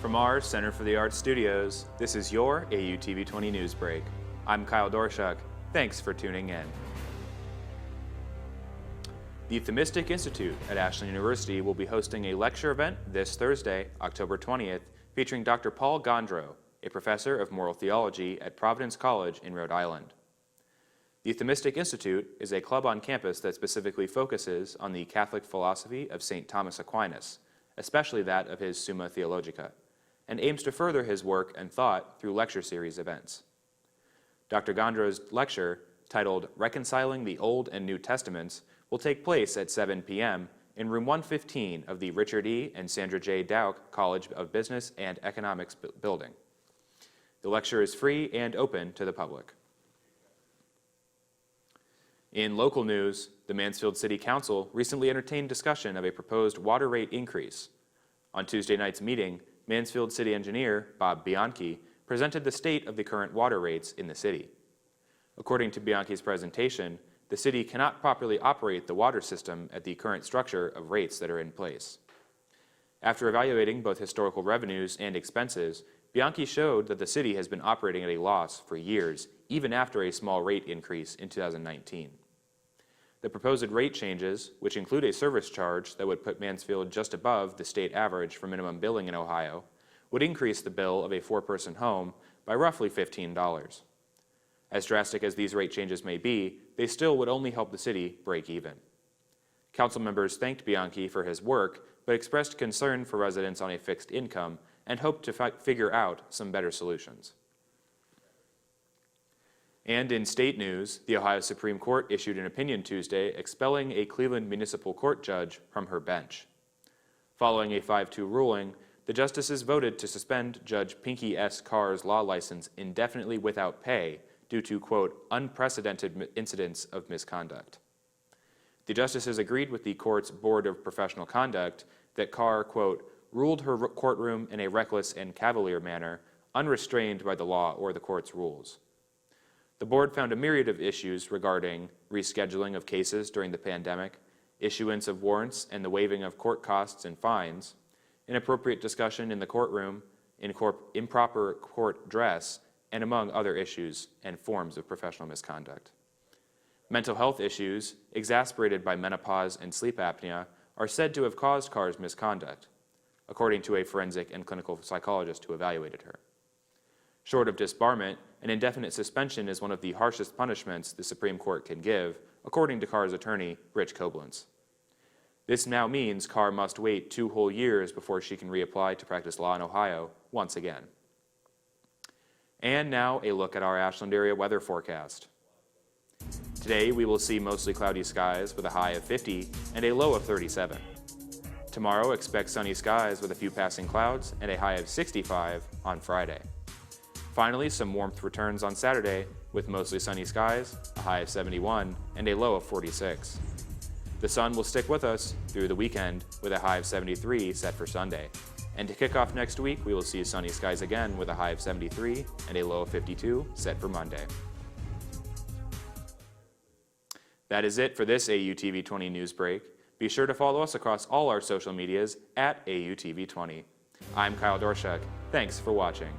From our Center for the Arts studios, this is your AUTV 20 News Break. I'm Kyle Dorshuk. Thanks for tuning in. The Themistic Institute at Ashland University will be hosting a lecture event this Thursday, October 20th, featuring Dr. Paul Gondrow, a professor of moral theology at Providence College in Rhode Island. The Themistic Institute is a club on campus that specifically focuses on the Catholic philosophy of St. Thomas Aquinas, especially that of his Summa Theologica, and aims to further his work and thought through lecture series events. Dr. Gondrow's lecture, titled Reconciling the Old and New Testaments, will take place at 7 p.m. in room 115 of the Richard E. and Sandra J. Dowk College of Business and Economics building. The lecture is free and open to the public. In local news, the Mansfield City Council recently entertained discussion of a proposed water rate increase. On Tuesday night's meeting, Mansfield City Engineer Bob Bianchi presented the state of the current water rates in the city. According to Bianchi's presentation, the city cannot properly operate the water system at the current structure of rates that are in place. After evaluating both historical revenues and expenses, Bianchi showed that the city has been operating at a loss for years, even after a small rate increase in 2019. The proposed rate changes, which include a service charge that would put Mansfield just above the state average for minimum billing in Ohio, would increase the bill of a four-person home by roughly $15. As drastic as these rate changes may be, they still would only help the city break even. Council members thanked Bianchi for his work, but expressed concern for residents on a fixed income and hoped to figure out some better solutions. And in state news, the Ohio Supreme Court issued an opinion Tuesday expelling a Cleveland Municipal Court judge from her bench. Following a 5-2 ruling, the justices voted to suspend Judge Pinky S. Carr's law license indefinitely without pay due to, quote, unprecedented incidents of misconduct. The justices agreed with the court's Board of Professional Conduct that Carr, quote, ruled her courtroom in a reckless and cavalier manner, unrestrained by the law or the court's rules. The board found a myriad of issues regarding rescheduling of cases during the pandemic, issuance of warrants and the waiving of court costs and fines, inappropriate discussion in the courtroom, improper court dress, and among other issues and forms of professional misconduct. Mental health issues, exacerbated by menopause and sleep apnea, are said to have caused Carr's misconduct, according to a forensic and clinical psychologist who evaluated her. Short of disbarment, an indefinite suspension is one of the harshest punishments the Supreme Court can give, according to Carr's attorney, Rich Koblenz. This now means Carr must wait 2 whole years before she can reapply to practice law in Ohio once again. And now a look at our Ashland area weather forecast. Today we will see mostly cloudy skies with a high of 50 and a low of 37. Tomorrow expect sunny skies with a few passing clouds and a high of 65 on Friday. Finally, some warmth returns on Saturday with mostly sunny skies, a high of 71, and a low of 46. The sun will stick with us through the weekend with a high of 73 set for Sunday. And to kick off next week, we will see sunny skies again with a high of 73 and a low of 52 set for Monday. That is it for this AUTV 20 News Break. Be sure to follow us across all our social medias at AUTV 20. I'm Kyle Dorshuk. Thanks for watching.